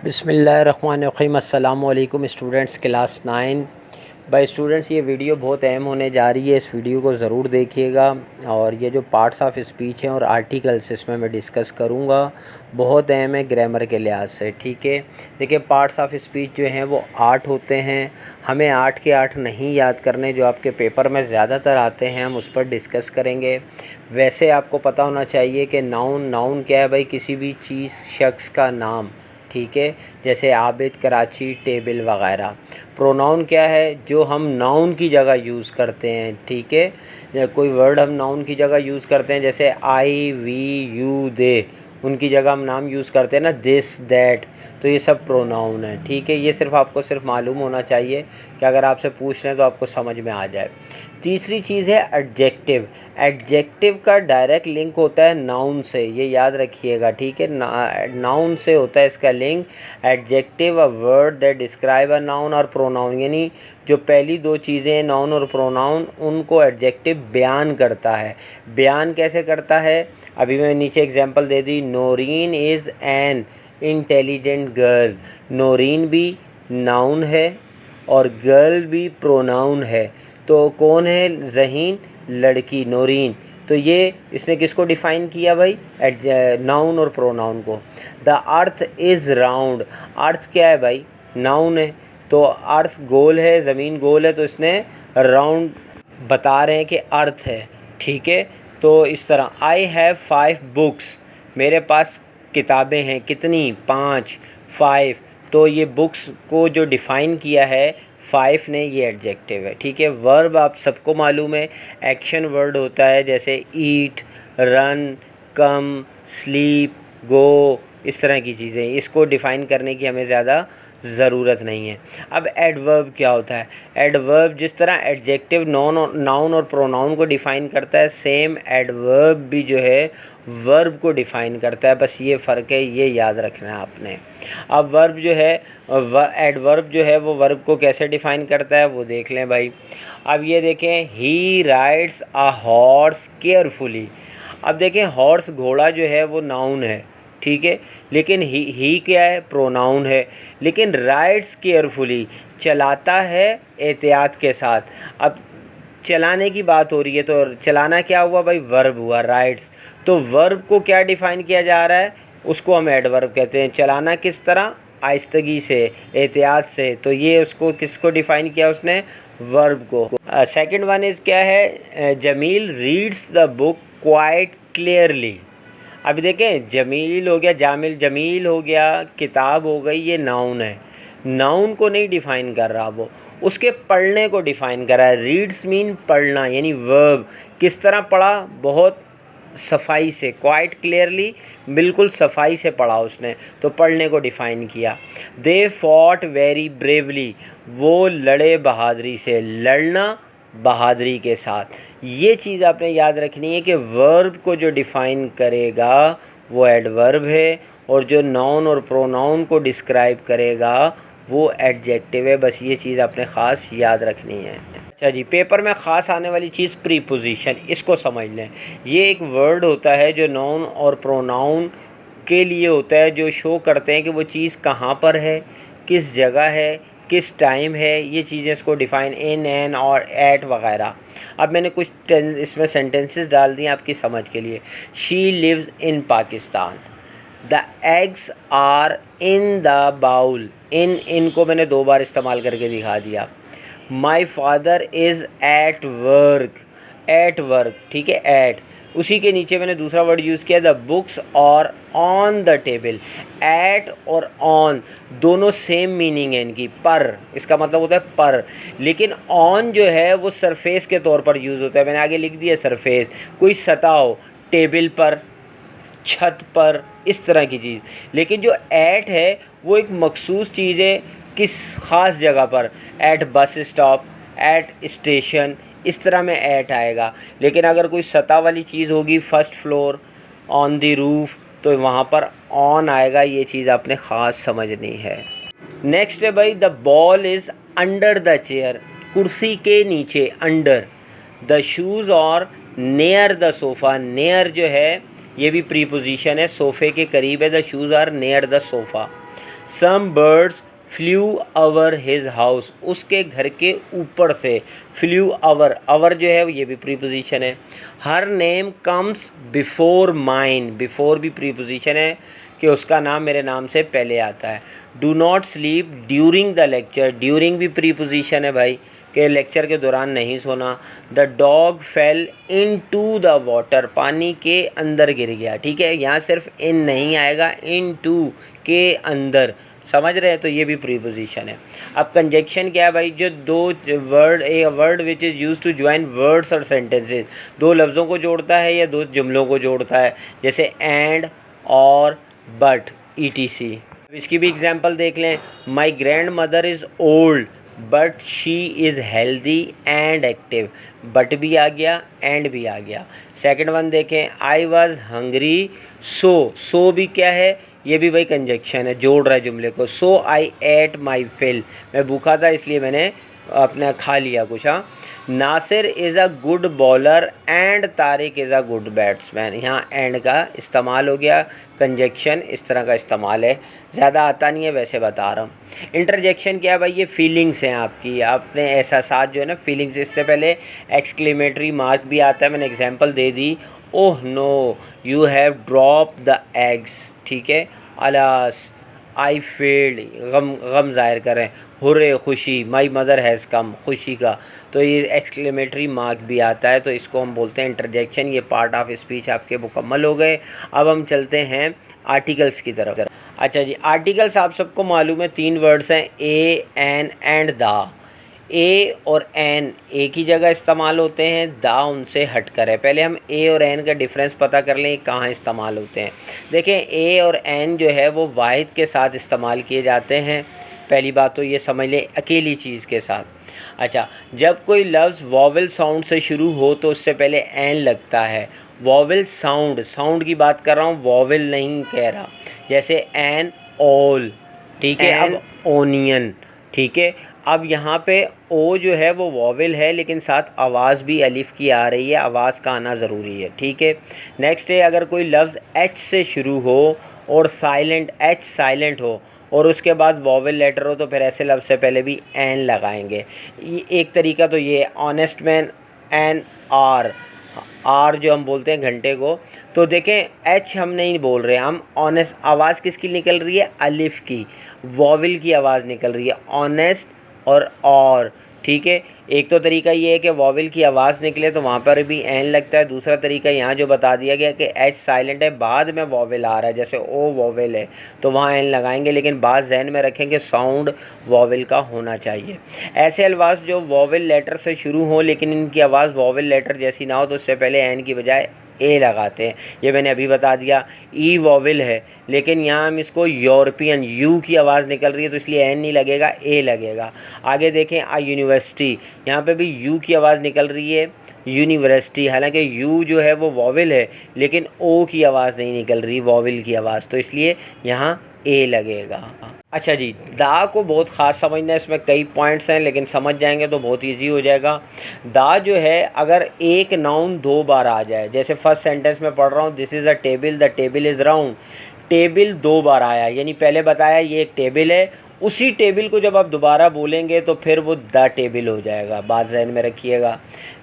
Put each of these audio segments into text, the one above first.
बिस्मिल्लाहिर्रहमानिर्रहीम। अस्सलामु अलैकुम स्टूडेंट्स, क्लास 9। भाई स्टूडेंट्स, ये वीडियो बहुत अहम होने जा रही है, इस वीडियो को ज़रूर देखिएगा। और ये जो पार्ट्स ऑफ स्पीच हैं और आर्टिकल्स इसमें मैं डिस्कस करूँगा, बहुत अहम है ग्रामर के लिहाज से। ठीक है, देखिए पार्ट्स ऑफ स्पीच जो हैं वो 8 होते हैं। हमें 8 के 8 नहीं याद करने, जो आपके पेपर में ज़्यादातर आते हैं हम उस पर डिस्कस करेंगे। वैसे आपको पता होना चाहिए कि नाउन क्या है भाई, किसी भी चीज़ शख्स का नाम। ठीक है, जैसे आबिद, कराची, टेबल वगैरह। प्रोनाउन क्या है, जो हम नाउन की जगह यूज़ करते हैं। ठीक है, या कोई वर्ड हम नाउन की जगह यूज़ करते हैं, जैसे आई, वी, यू, दे, उनकी जगह हम नाम यूज़ करते हैं ना, दिस, दैट, तो ये सब प्रोनाउन है। ठीक है, ये सिर्फ मालूम होना चाहिए कि अगर आपसे पूछ रहे हैं तो आपको समझ में आ जाए। तीसरी चीज़ है एडजेक्टिव। एडजेक्टिव का डायरेक्ट लिंक होता है नाउन से, ये याद रखिएगा। ठीक है, नाउन से होता है इसका link. Adjective a word that describe a noun और प्रोनाउन, यानी जो पहली दो चीज़ें नाउन और प्रोनाउन, उनको एडजेक्टिव बयान करता है। बयान कैसे करता है, अभी मैं नीचे एग्जांपल दे दी। Noreen is an intelligent girl. Noreen भी नाउन है और गर्ल भी प्रोनाउन है। तो कौन है ज़हीन, लड़की नोरीन। तो ये इसने किसको डिफ़ाइन किया भाई, नाउन और प्रोनाउन को। The earth is round. Earth क्या है भाई, नाउन है। तो अर्थ गोल है, ज़मीन गोल है, तो इसने राउंड बता रहे हैं कि अर्थ है। ठीक है, तो इस तरह आई हैव 5 बुक्स। मेरे पास किताबें हैं, कितनी, 5, 5। तो ये बुक्स को जो डिफ़ाइन किया है 5 ने, ये एडजेक्टिव है। ठीक है, वर्ब आप सबको मालूम है, एक्शन वर्ड होता है, जैसे ईट, रन, कम, स्लीप, गो, इस तरह की चीज़ें। इसको डिफ़ाइन करने की हमें ज़्यादा ज़रूरत नहीं है। अब एडवर्ब क्या होता है। एडवर्ब जिस तरह एडजेक्टिव नाउन और प्रोनाउन को डिफ़ाइन करता है, सेम एडवर्ब भी जो है वर्ब को डिफ़ाइन करता है। बस ये फ़र्क है, ये याद रखना है आपने। अब वर्ब जो है, एडवर्ब जो है वो वर्ब को कैसे डिफ़ाइन करता है वो देख लें भाई। अब ये देखें, ही राइड्स अ हॉर्स केयरफुली। अब देखें, हॉर्स घोड़ा जो है वो नाउन है। ठीक है, लेकिन ही क्या है, प्रोनाउन है। लेकिन राइड्स केयरफुली, चलाता है एहतियात के साथ। अब चलाने की बात हो रही है, तो चलाना क्या हुआ भाई, वर्ब हुआ, राइड्स। तो वर्ब को क्या डिफ़ाइन किया जा रहा है, उसको हम एडवर्ब कहते हैं। चलाना किस तरह, आहिस्तगी से, एहतियात से। तो ये उसको किसको डिफ़ाइन किया उसने, वर्ब को। सेकंड वन इज़ क्या है, Jamil reads the book quite clearly. अभी देखें, जमील हो गया, जमील हो गया, किताब हो गई, ये नाउन है। नाउन को नहीं डिफ़ाइन कर रहा, वो उसके पढ़ने को डिफ़ाइन कर रहा है। रीड्स मीन पढ़ना, यानी वर्ब। किस तरह पढ़ा, बहुत सफाई से, क्वाइट क्लियरली, बिल्कुल सफाई से पढ़ा उसने, तो पढ़ने को डिफ़ाइन किया। दे फॉट वेरी ब्रेवली, वो लड़े बहादुरी से, लड़ना बहादुरी के साथ। ये चीज़ आपने याद रखनी है कि वर्ब को जो डिफ़ाइन करेगा वो एडवर्ब है, और जो नाउन और प्रोनाउन को डिस्क्राइब करेगा वो एडजेक्टिव है। बस ये चीज़ आपने ख़ास याद रखनी है। अच्छा जी, पेपर में ख़ास आने वाली चीज़ प्रीपोजिशन, इसको समझ लें। ये एक वर्ड होता है जो नाउन और प्रोनाउन के लिए होता है, जो शो करते हैं कि वो चीज़ कहाँ पर है, किस जगह है, किस टाइम है। ये चीज़ें इसको डिफ़ाइन, इन, एन और एट वगैरह। अब मैंने कुछ इसमें सेंटेंसेस डाल दिए आपकी समझ के लिए। She lives in Pakistan. The eggs are in the bowl. इनको मैंने 2 बार इस्तेमाल करके दिखा दिया। My father is at work. At work, ठीक है, एट। उसी के नीचे मैंने दूसरा वर्ड यूज़ किया, the books are on the table. At और ऑन दोनों सेम मीनिंग है इनकी, पर, इसका मतलब होता है पर। लेकिन ऑन जो है वो सरफेस के तौर पर यूज़ होता है, मैंने आगे लिख दिया सरफेस। कोई सतह हो, टेबल पर, छत पर, इस तरह की चीज़। लेकिन जो एट है वो एक मखसूस चीज़ है, किस ख़ास जगह पर, eight bus stop, eight station, इस तरह में एट आएगा। लेकिन अगर कोई सतह वाली चीज़ होगी, first floor, on the roof, तो वहाँ पर ऑन आएगा। ये चीज़ आपने ख़ास समझनी है। नेक्स्ट है भाई, the ball is under the chair. कुर्सी के नीचे, अंडर। द शूज़ और नेयर द सोफ़ा। नेयर जो है ये भी प्रीपोजिशन है, सोफ़े के करीब है। The shoes are near the sofa. Some birds flew over his house, उसके घर के ऊपर से। फ्लू ओवर, ओवर जो है ये भी प्रीपोजिशन है। Her name comes before mine, before भी प्रीपोजिशन है कि उसका नाम मेरे नाम से पहले आता है। Do not sleep during the lecture, during भी प्रीपोजिशन है भाई कि लेक्चर के दौरान नहीं सोना। The dog fell into the water, पानी के अंदर गिर गया। ठीक है, यहाँ सिर्फ इन नहीं आएगा, इन टू के अंदर, समझ रहे हैं, तो ये भी प्रीपोजिशन है। अब कंजक्शन क्या है भाई, जो दो word, a word which is use to join words और सेंटेंसेस, दो लफ्ज़ों को जोड़ता है या दो जुमलों को जोड़ता है, जैसे एंड और बट ETC। इसकी भी एग्जांपल देख लें। My grand mother is old but she is healthy and active, but भी आ गया एंड भी आ गया। सेकंड वन देखें, आई वॉज हंग्री सो भी क्या है, ये भी भाई कंजक्शन है, जोड़ रहा है जुमले को। सो आई एट माई फिल, मैं भूखा था इसलिए मैंने अपना खा लिया कुछ। हाँ, Nasir is a good bowler and Tariq is a good batsman, यहाँ एंड का इस्तेमाल हो गया, कंजक्शन इस तरह का इस्तेमाल है, ज़्यादा आता नहीं है वैसे बता रहा हूँ। इंटरजेक्शन क्या है भाई, ये फीलिंग्स हैं आपकी, आपने एहसासात जो है ना, फीलिंग्स। इससे पहले एक्सक्लेमेटरी मार्क भी आता है, मैंने एग्जांपल दे दी। Oh no you have drop the eggs, ठीक है। अलास आई फेल्ड, गम ज़ाहिर करें। हुर्रे खुशी, माई मदर हैज़ कम, खुशी का, तो ये एक्सक्लेमेटरी मार्क भी आता है, तो इसको हम बोलते हैं इंटरजेक्शन। ये पार्ट ऑफ स्पीच आपके मुकम्मल हो गए। अब हम चलते हैं आर्टिकल्स की तरफ। अच्छा जी, आर्टिकल्स आप सबको मालूम है, 3 वर्ड्स हैं, ए, एन एंड द। ए और एन एक ही जगह इस्तेमाल होते हैं, दा उनसे हट कर है। पहले हम ए और एन का डिफरेंस पता कर लें, कहाँ इस्तेमाल होते हैं। देखें, ए और एन जो है वो वाहिद के साथ इस्तेमाल किए जाते हैं। पहली बात तो ये समझ लें, अकेली चीज़ के साथ। अच्छा, जब कोई लफ्ज़ वॉवेल साउंड से शुरू हो तो उससे पहले एन लगता है। वॉवेल साउंड, साउंड की बात कर रहा हूँ, वॉवेल नहीं कह रहा। जैसे एन ऑल, ठीक है। अब ओनियन, ठीक है। अब यहाँ पे ओ जो है वो वॉवेल है, लेकिन साथ आवाज़ भी अलिफ की आ रही है, आवाज़ का आना ज़रूरी है, ठीक है। नेक्स्ट है, अगर कोई लफ्ज़ एच से शुरू हो और साइलेंट, एच साइलेंट हो और उसके बाद वॉवेल लेटर हो, तो फिर ऐसे लफ्ज़ से पहले भी एन लगाएंगे। एक तरीका तो ये, ऑनेस्ट मैन एन आर जो हम बोलते हैं घंटे को, तो देखें एच हम नहीं बोल रहे, हम ऑनेस्ट, आवाज़ किसकी निकल रही है, अलिफ की, वॉवेल की आवाज़ निकल रही है, ऑनेस्ट और, ठीक है। एक तो तरीका ये है कि वॉवेल की आवाज़ निकले तो वहाँ पर भी एन लगता है। दूसरा तरीका यहाँ जो बता दिया गया कि एच साइलेंट है, बाद में वॉवेल आ रहा है, जैसे ओ वॉवेल है तो वहाँ एन लगाएंगे, लेकिन बात जहन में रखेंगे साउंड वॉवेल का होना चाहिए। ऐसे अल्फाज जो वॉवेल लेटर से शुरू हो लेकिन इनकी आवाज़ वॉवेल लेटर जैसी ना हो, तो उससे पहले एन की बजाय ए लगाते हैं। ये मैंने अभी बता दिया। ई वॉवेल है, लेकिन यहाँ हम इसको यूरोपियन, यू की आवाज़ निकल रही है तो इसलिए एन नहीं लगेगा, ए लगेगा। आगे देखें, आ यूनिवर्सिटी, यहाँ पे भी यू की आवाज़ निकल रही है, यूनिवर्सिटी, हालांकि यू जो है वो वॉवेल है लेकिन ओ की आवाज़ नहीं निकल रही, वॉवेल की आवाज़, तो इसलिए यहाँ ए लगेगा। अच्छा जी, दा को बहुत ख़ास समझना है, इसमें कई पॉइंट्स हैं लेकिन समझ जाएंगे तो बहुत इजी हो जाएगा। दा जो है अगर एक नाउन 2 बार आ जाए, जैसे फर्स्ट सेंटेंस में पढ़ रहा हूँ, this is a table, the table is round, table 2 बार आया, यानी पहले बताया ये एक टेबल है, उसी टेबल को जब आप दोबारा बोलेंगे तो फिर वो द टेबल हो जाएगा, बात ज़हन में रखिएगा।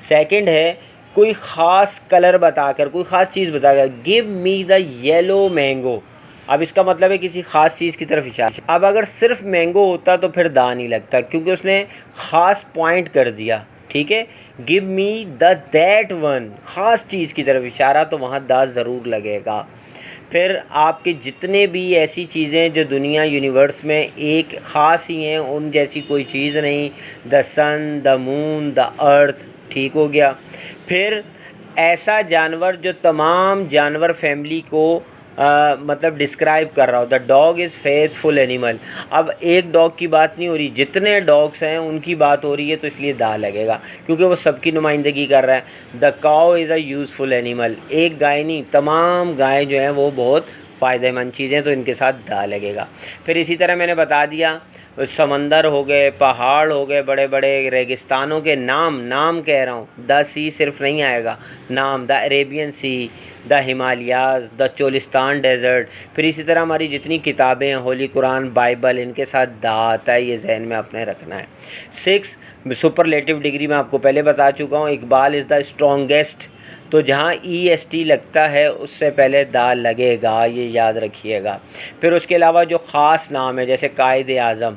सेकंड है, कोई ख़ास कलर बताकर, कोई ख़ास चीज़ बताकर, give me the yellow mango, अब इसका मतलब है किसी ख़ास चीज़ की तरफ इशारा। अब अगर सिर्फ मैंगो होता तो फिर दा नहीं लगता, क्योंकि उसने ख़ास पॉइंट कर दिया, ठीक है। Give me the that one, ख़ास चीज़ की तरफ इशारा, तो वहाँ दा ज़रूर लगेगा। फिर आपके जितने भी ऐसी चीज़ें जो दुनिया यूनिवर्स में एक ख़ास ही हैं, उन जैसी कोई चीज़ नहीं, the sun, the moon, the earth, ठीक हो गया। फिर ऐसा जानवर जो तमाम जानवर फैमिली को मतलब डिस्क्राइब कर रहा हो, the dog is faithful animal. अब एक डॉग की बात नहीं हो रही, जितने डॉग्स हैं उनकी बात हो रही है, तो इसलिए दा लगेगा क्योंकि वो सबकी नुमाइंदगी कर रहा है। The cow is a useful animal, एक गाय नहीं, तमाम गाय जो हैं वो बहुत फ़ायदेमंद चीज़ें, तो इनके साथ दा लगेगा। फिर इसी तरह मैंने बता दिया, समंदर हो गए, पहाड़ हो गए, बड़े बड़े रेगिस्तानों के नाम कह रहा हूँ, द सी सिर्फ नहीं आएगा, नाम, the Arabian Sea, the Himalayas, the Cholistan Desert. फिर इसी तरह हमारी जितनी किताबें हैं, होली कुरान, बाइबल, इनके साथ दा आता है, ये जहन में अपने रखना है। 6 सुपरलेटिव डिग्री मैं आपको पहले बता चुका हूँ, इकबाल इज़ द स्ट्रॉन्गेस्ट, तो जहाँ EST लगता है उससे पहले दा लगेगा, ये याद रखिएगा। फिर उसके अलावा जो ख़ास नाम है जैसे कायदे आज़म,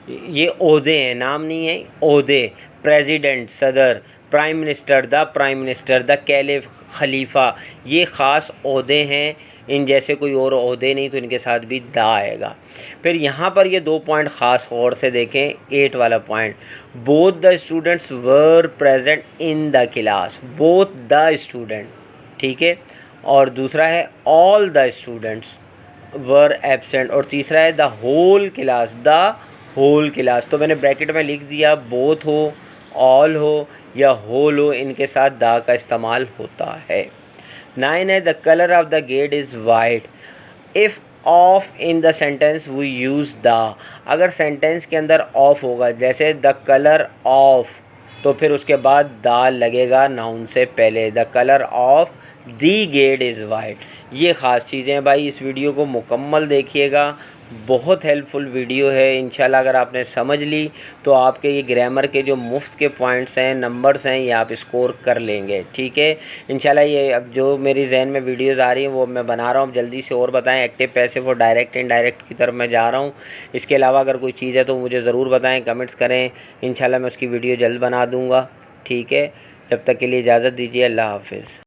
ये ओहदे हैं, नाम नहीं है, ओहदे, प्रेसिडेंट, सदर, प्राइम मिनिस्टर, द कैलिफ, खलीफा, ये ख़ास ओहदे हैं। इन जैसे कोई और ओहदे नहीं तो इनके साथ भी दा आएगा। फिर यहाँ पर ये 2 पॉइंट ख़ास गौर से देखें, 8 वाला point, both the students were present in the class, both the student, ठीक है। और दूसरा है all the students were absent, और तीसरा है the whole class, the whole class. तो मैंने ब्रैकेट में लिख दिया, बोथ हो, ऑल हो या होल हो, इनके साथ दा का इस्तेमाल होता है। 9 है the colour of the gate is white, if of in the sentence we use the, अगर सेंटेंस के अंदर ऑफ होगा जैसे द कलर ऑफ, तो फिर उसके बाद दा लगेगा नाउन से पहले, the colour of the gate is white. ये ख़ास चीज़ें हैं भाई, इस वीडियो को मुकम्मल देखिएगा, बहुत हेल्पफुल वीडियो है। इंशाल्लाह अगर आपने समझ ली तो आपके ये ग्रामर के जो मुफ्त के पॉइंट्स हैं, नंबर्स हैं, ये आप स्कोर कर लेंगे, ठीक है। इंशाल्लाह ये अब जो मेरी जहन में वीडियोस आ रही हैं वो मैं बना रहा हूँ, जल्दी से और बताएं। एक्टिव पैसिव और डायरेक्ट इनडायरेक्ट की तरफ मैं जा रहा हूँ। इसके अलावा अगर कोई चीज़ है तो मुझे ज़रूर बताएँ, कमेंट्स करें, इंशाल्लाह मैं उसकी वीडियो जल्द बना दूँगा, ठीक है। जब तक के लिए इजाज़त दीजिए, अल्लाह हाफ़िज़।